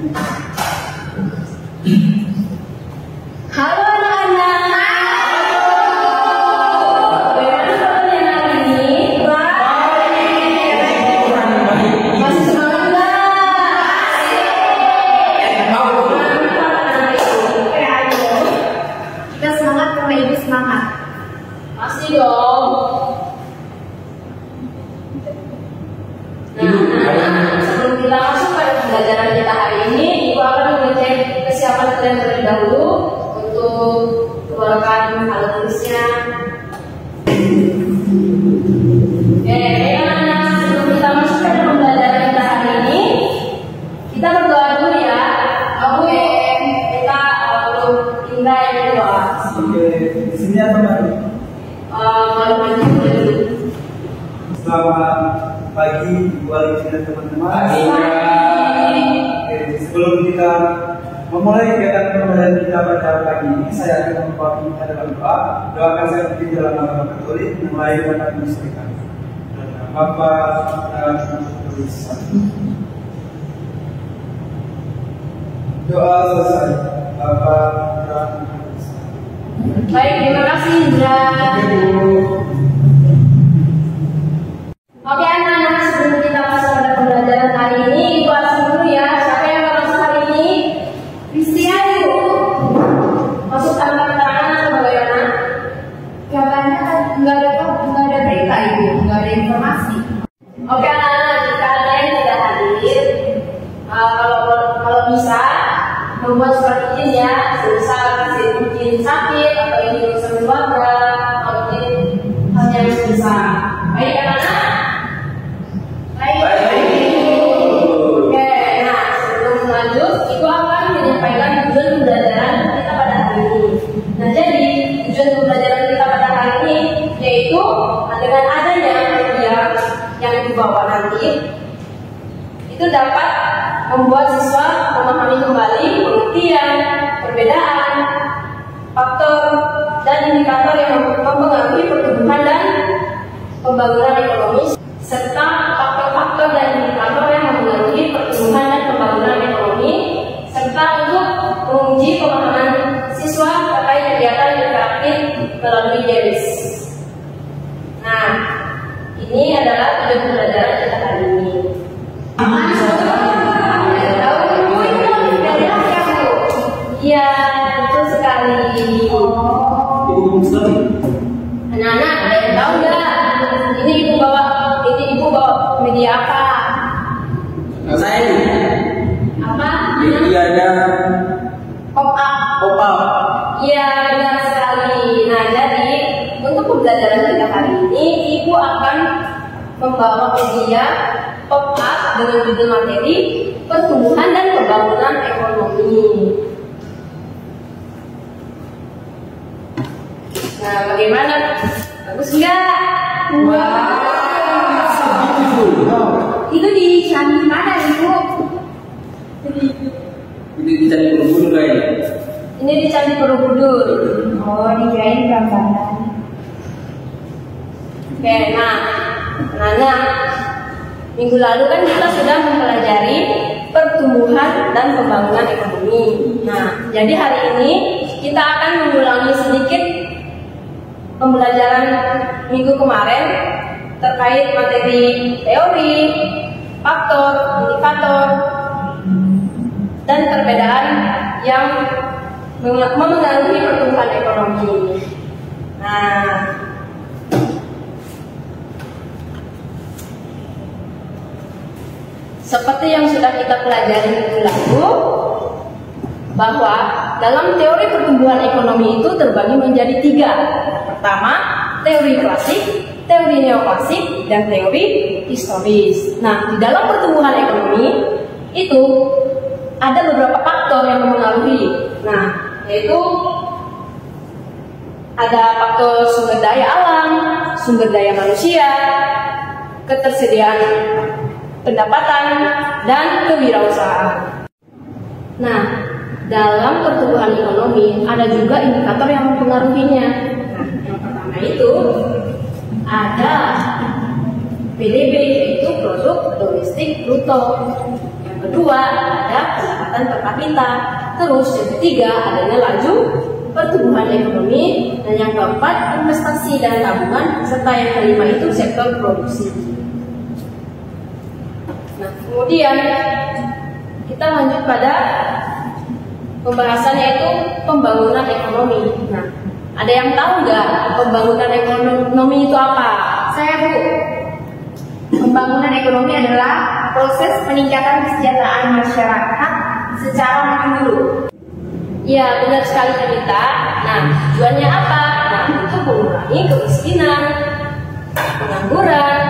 Halo anak-anak. Bagaimana kalian hari ini? Masih semangat nggak? Kita semangat karena ibu semangat. Masih dong. Nah, sebelum kita masuk pada pembelajaran kita hari ini, ibu akan mengecek kesiapan kalian terlebih dahulu untuk keluarkan alat tulisnya. Oke, anak-anak, sebelum kita masuk pada pembelajaran kita hari ini, kita berdoa dulu ya. Oke, kita Indra yang berdoa. Oke, di sini atau mana? Malam ini dulu. Selamat pagi, wali dan teman-teman. Oke, sebelum kita memulai kegiatan pembelajaran kita pada pagi ini, saya akan membawakan kita dalam doa. Doakan saya berdiri dalam nama Katolik yang lain dapat menyesuaikan. Bapa dan Tuhan. Doa selesai. Bapa dan Tuhan. Baik, terima kasih Indra. Oke anak-anak, sebelum kita masuk pada pembelajaran hari ini, ibu absen dulu ya. Siapa yang akan masuk hari ini? Christian yuk. Masuk tanpa keterangan atau bagaimana? Jawabannya nggak ada berita ibu, nggak ada informasi. Oke anak-anak, jika ada yang tidak hadir, kalau bisa membuat surat izin ya, bisa kasih izin sakit atau izin urusan keluarga, atau izin hanya bisa. Baik anak-anak. Oke, nah sebelum lanjut, ibu akan menyampaikan tujuan pembelajaran kita pada hari ini. Nah jadi tujuan pembelajaran kita pada hari ini yaitu dengan adanya media yang ibu bawa nanti, itu dapat membuat siswa memahami kembali pengertian, perbedaan, faktor dan indikator yang mempengaruhi pertumbuhan dan pembangunan ekonomi, serta faktor-faktor dan indikator yang mempengaruhi pertumbuhan dan pembangunan ekonomi, serta untuk menguji pemahaman siswa terkait kegiatan interaktif melalui JEDIS. Nah, ini adalah tujuan pembelajaran kita hari ini. Iya, betul sekali. Anak-anak, ada yang tahu nggak? Ini ibu bawa media apa? Saya Apa? medianya Pop up. Iya, benar sekali. Nah, jadi untuk pembelajaran kita hari ini, ibu akan membawa media pop up dengan judul materi pertumbuhan dan pembangunan ekonomi. Nah, bagaimana? Bagus nggak? Wow. Itu di Candi mana, Ibu? Itu di Candi Borobudur kayaknya. Ini di Candi Borobudur. Oh, dikirain gambaran. Oke, nah, minggu lalu kan kita sudah mempelajari pertumbuhan dan pembangunan ekonomi. Nah, jadi hari ini kita akan mengulangi sedikit pembelajaran minggu kemarin terkait materi teori, faktor, indikator, dan perbedaan yang memengaruhi pertumbuhan ekonomi. Nah, seperti yang sudah kita pelajari minggu lalu, bahwa dalam teori pertumbuhan ekonomi itu terbagi menjadi 3. Pertama, teori klasik, teori neoklasik, dan teori historis. Nah, di dalam pertumbuhan ekonomi itu ada beberapa faktor yang mempengaruhi. Nah, yaitu ada faktor sumber daya alam, sumber daya manusia, ketersediaan pendapatan, dan kewirausahaan. Nah, dalam pertumbuhan ekonomi ada juga indikator yang mempengaruhinya. Nah, yang pertama itu ada PDB, yaitu produk domestik bruto. Yang kedua ada pendapatan pendapatan per kapita. Terus yang ketiga adanya laju pertumbuhan ekonomi, dan yang keempat investasi dan tabungan, serta yang kelima itu sektor produksi. Nah, kemudian kita lanjut pada pembahasan yaitu pembangunan ekonomi. Nah, ada yang tahu nggak pembangunan ekonomi itu apa? Saya, Bu. Pembangunan ekonomi adalah proses peningkatan kesejahteraan masyarakat secara menyeluruh. Ya, benar sekali Anita. Nah, tujuannya apa? Nah, untuk mengurangi kemiskinan, pengangguran,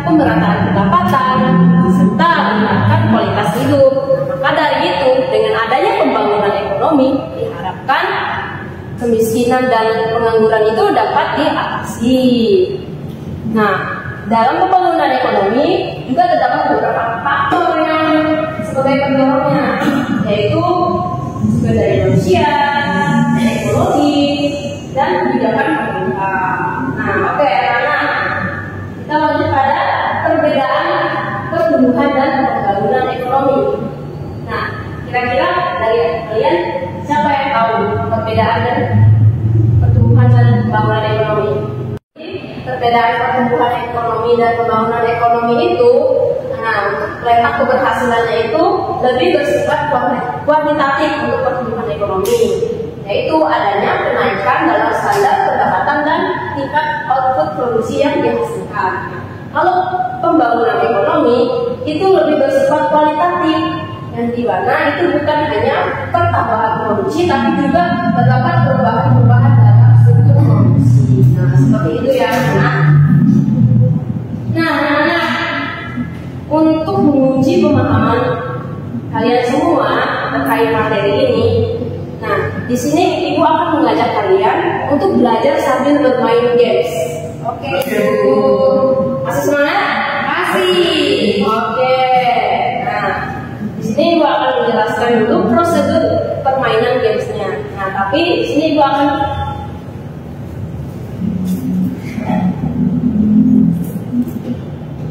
pemerataan pendapatan, serta meningkatkan kualitas hidup. Maka dari itu, dengan adanya pembangunan ekonomi, diharapkan kemiskinan dan pengangguran itu dapat diatasi. Nah, dalam pembangunan ekonomi juga terdapat beberapa faktor yang sebagai pendorongnya, yaitu sumber daya manusia, teknologi, dan kebijakan pemerintah. Nah, oke, anak-anak, kita lanjut pada perbedaan pertumbuhan dan pembangunan ekonomi. Nah, kira-kira dari kalian siapa yang tahu perbedaan dan pertumbuhan dan pembangunan ekonomi? Perbedaan pertumbuhan ekonomi dan pembangunan ekonomi itu, nah, untuk letak keberhasilannya itu lebih bersifat kuantitatif untuk pertumbuhan ekonomi, yaitu adanya kenaikan dalam standar pendapatan dan tingkat output produksi yang dihasilkan. Kalau pembangunan ekonomi itu lebih bersifat kualitatif, yang di mana itu bukan hanya pertambahan produksi, tapi juga terdapat perubahan-perubahan dalam struktur produksi. Nah, seperti itu ya, anak. Nah, untuk menguji pemahaman kalian semua terkait materi ini, nah, di sini Ibu akan mengajak kalian untuk belajar sambil bermain games. Oke, Ibu. Masih semangat? Masih. Oke. Nah, di sini Ibu akan menjelaskan dulu prosedur permainan gamesnya. Nah, tapi di sini Ibu akan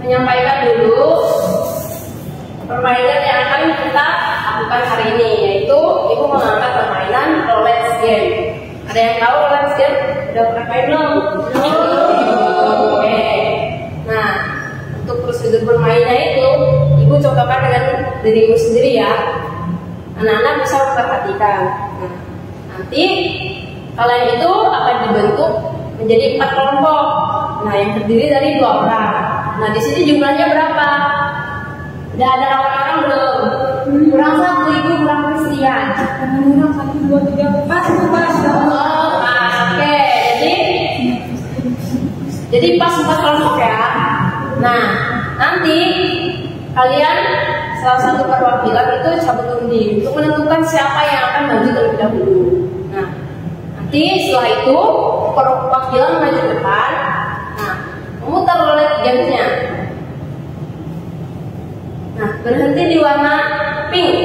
menyampaikan dulu permainan yang akan kita lakukan hari ini, yaitu Ibu mengangkat permainan roulette game. Ada yang tahu roulette game? Udah pernah main belum? Oke. Nah, untuk prosedur bermainnya itu Ibu cobakan dengan dirimu sendiri ya. Anak-anak bisa memperhatikan. Nah, nanti kalian itu akan dibentuk menjadi 4 kelompok. Nah, yang terdiri dari 2 orang. Nah, di sini jumlahnya berapa? Udah ada orang-orang belum? Kurang 1, Ibu, kurang Christian. Kurang 1, 2, 3, 4. Pas. Oh, pas. Oke, jadi pas 4 kelompok ya. Nah, nanti kalian salah satu perwakilan itu cabut undi untuk menentukan siapa yang akan maju terlebih dahulu. Nah, nanti setelah itu perwakilan maju ke depan. Nah, memutar roulette gamenya. Nah, berhenti di warna pink.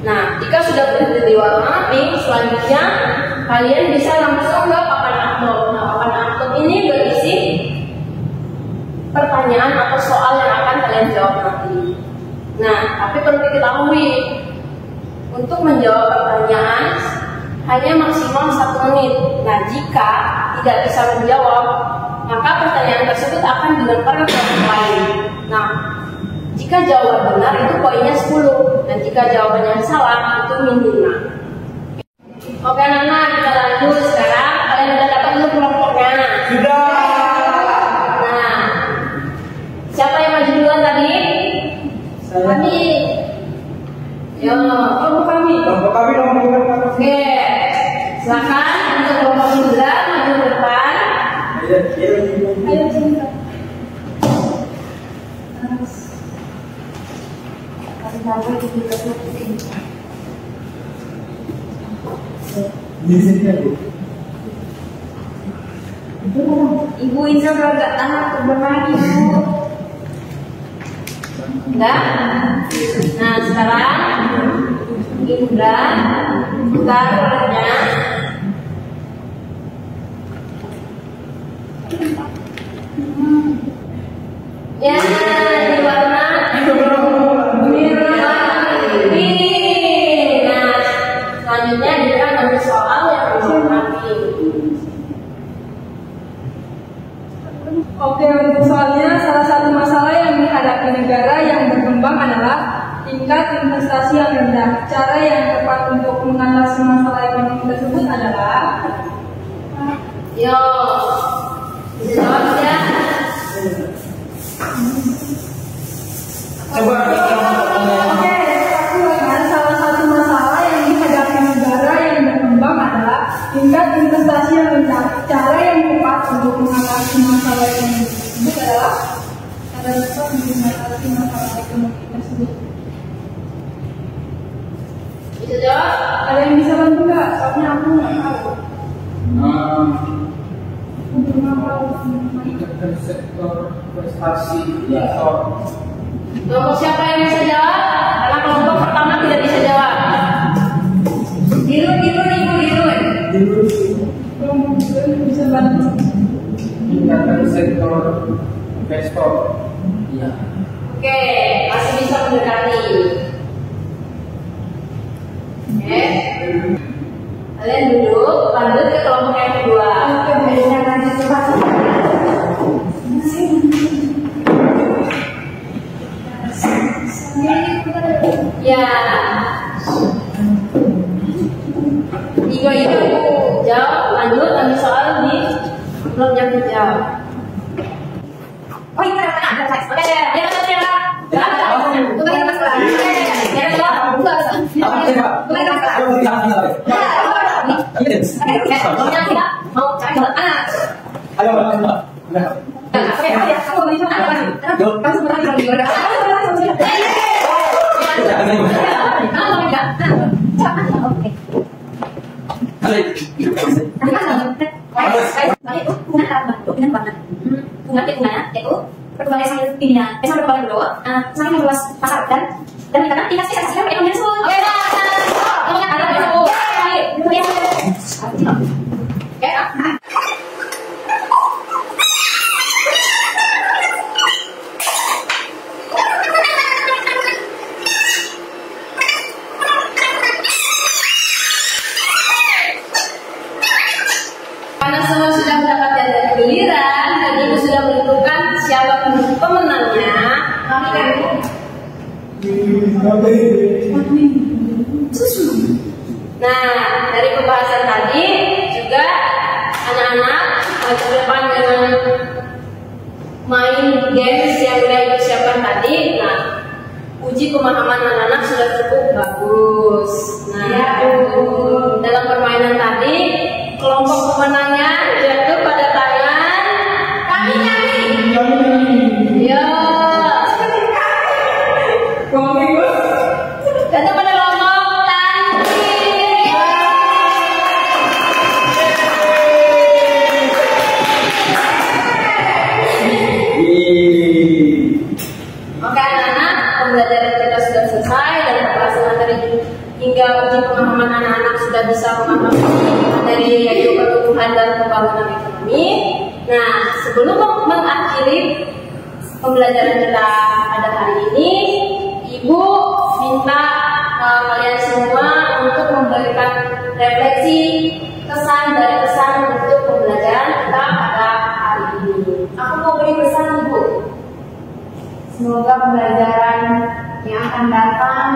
Nah, jika sudah berhenti di warna pink, selanjutnya kalian bisa langsung ke papan amplop. Nah, papan amplop ini berisi pertanyaan atau soal yang akan kalian jawab nanti. Nah, tapi perlu diketahui, untuk menjawab pertanyaan hanya maksimal 1 menit. Nah, jika tidak bisa menjawab, maka pertanyaan tersebut akan dilempar ke kelompok lain. Nah, jika jawaban benar itu poinnya 10, dan jika jawabannya salah itu minimal. Oke anak-anak, kita lanjut sekarang. Kalian sudah dapat belum kelompoknya? Sudah. Nah, siapa yang maju duluan tadi? Kami. Yo, kelompok kami. Kelompok kami dong. Oke, silakan untuk kelompok Indra maju ke depan. Ayo, Cinta. Di sini ya, Bu. Ibu Indra udah gak tahan untuk bermain, Ibu. Enggak? Nah, sekarang Indra putar rollernya. Ya, di warna biru. tingkat investasi yang rendah. Cara yang tepat untuk mengatasi masalah ekonomi tersebut adalah Yo, bisa jawab ya? Coba Oke, salah satu masalah yang dihadapi negara yang berkembang adalah tingkat investasi yang rendah. Cara yang tepat untuk mengatasi masalah ekonomi tersebut adalah mengatasi masalah ekonomi tersebut. Bisa jawab? Ada yang bisa bantu nggak? Soalnya aku nggak tahu. Untuk meningkatkan sektor prestasi sektor. Kelompok siapa yang bisa jawab? Karena kelompok pertama tidak bisa jawab. Diru. kelompok bisa bantu. Meningkatkan sektor investor. Iya. Oke, masih bisa mendekati. Oke. Kalian duduk, lanjut ke kelompok yang kedua. Ya. Igo itu jawab, lanjut, ambil soal di belum jawab. Oh, ini ada teks. Oke, ya, mau cari anak. Perkembangan sambil pilihan, sambil perkembangan dulu, semakin meluas pasar dan karena tingkat investasi ekonomi tersebut. Oke, kemudian ada tersebut. Oke, karena semua sudah mendapatkan giliran dan ibu sudah menentukan siapa pemenangnya, kami kan nah, dari pembahasan tadi juga anak-anak ke depan dengan main games yang udah ibu siapkan tadi. Nah, uji pemahaman anak-anak sudah cukup bagus. Nah, dalam permainan tadi kelompok pemenangnya jatuh pada tangan kami. Yo. Jatuh pada kelompok Tanti. Oke anak-anak, pembelajaran kita sudah selesai dan pembahasan materi hingga uji pemahaman anak-anak sudah bisa memahami materi yaitu pertumbuhan dan pembangunan ekonomi. Nah, sebelum mengakhiri pembelajaran kita pada hari ini, Ibu minta kalian semua untuk memberikan refleksi kesan dari pesan untuk pembelajaran kita pada hari ini. Aku mau beri pesan Ibu. Semoga pembelajaran yang akan datang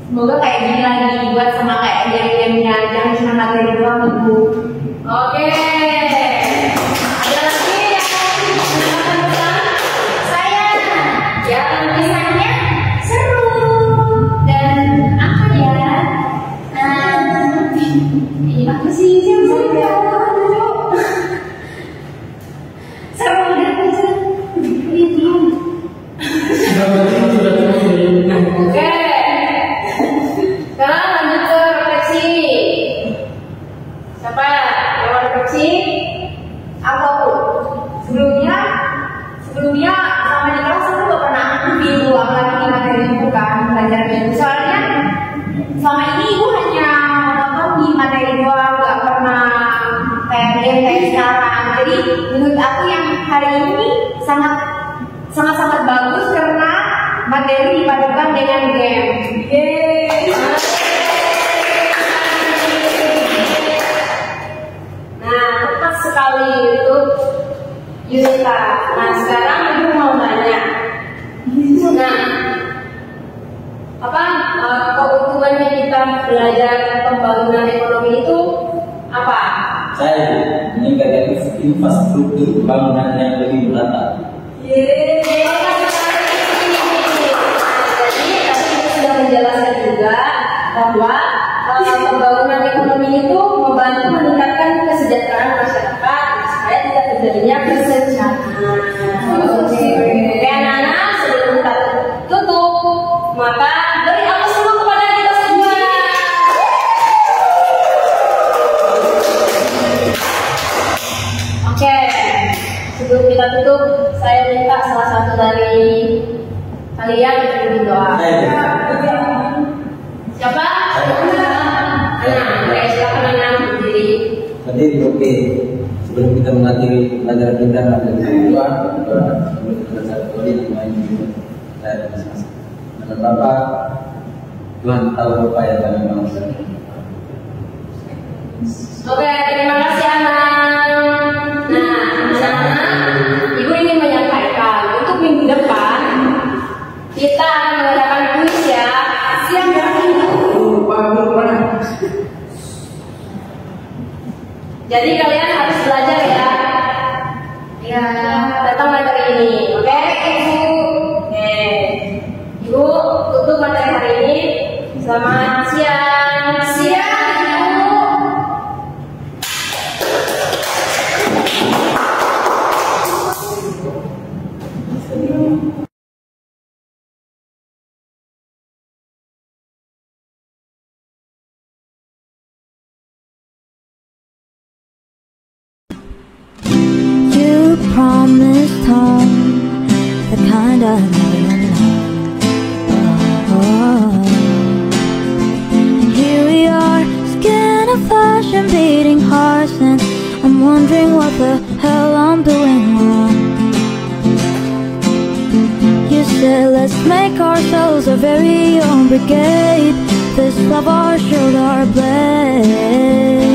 semoga kayak gini lagi dibuat sama kayak game-gamenya, jangan cuma materi doang Ibu. Oke. Ada lagi yang menambahkan pesan? Saya yang pesannya seru dan apa ya? Apa sih yang seru dan oke. Sekarang lanjut ke refleksi. Siapa yang mau refleksi? Aku. Sebelumnya sama di kelas aku gak pernah video apalagi di materi ibu kan belajar ibu. Soalnya selama ini ibu hanya nonton di materi doang, gak pernah kayak sekarang. Jadi menurut aku yang hari ini sangat bagus karena materi dipadukan dengan game. Nah, tepat sekali itu Yunita. Nah, sekarang ibu mau nanya. Nah, belajar pembangunan ekonomi itu apa? Saya meningkatkan infrastruktur pembangunan yang lebih merata. Jadi tadi sudah menjelaskan juga bahwa pembangunan ekonomi itu membantu meningkatkan kesejahteraan masyarakat supaya tidak terjadinya kesenjangan. Oke, anak-anak, sebelum kita tutup, maka beri aplaus semua kepada kita semua. Oke, sebelum kita tutup, saya minta salah satu dari kalian untuk berdoa. Siapa? Anak, silakan anak berdiri. Berdiri, oke. Sebelum kita mengakhiri pelajaran kita, ada dua sebelum kita satu kali main video saya masing-masing. Menurut Bapak, Tuhan tahu apa yang kami mau. Oke, terima kasih anak. Nah, anak-anak, Ibu ingin menyampaikan untuk minggu depan kita akan mengadakan kuis ya. Siap ya? Jadi kalian harus belajar ya. Ya, datang materi ini, oke? Oke. Ibu tutup materi hari ini. Selamat siang. Siang, Ibu. Promised home, the kind I never known. Oh. And here we are, skin of flesh and beating hearts, and I'm wondering what the hell I'm doing wrong. You said let's make ourselves a very own brigade. This love our shoulder blade.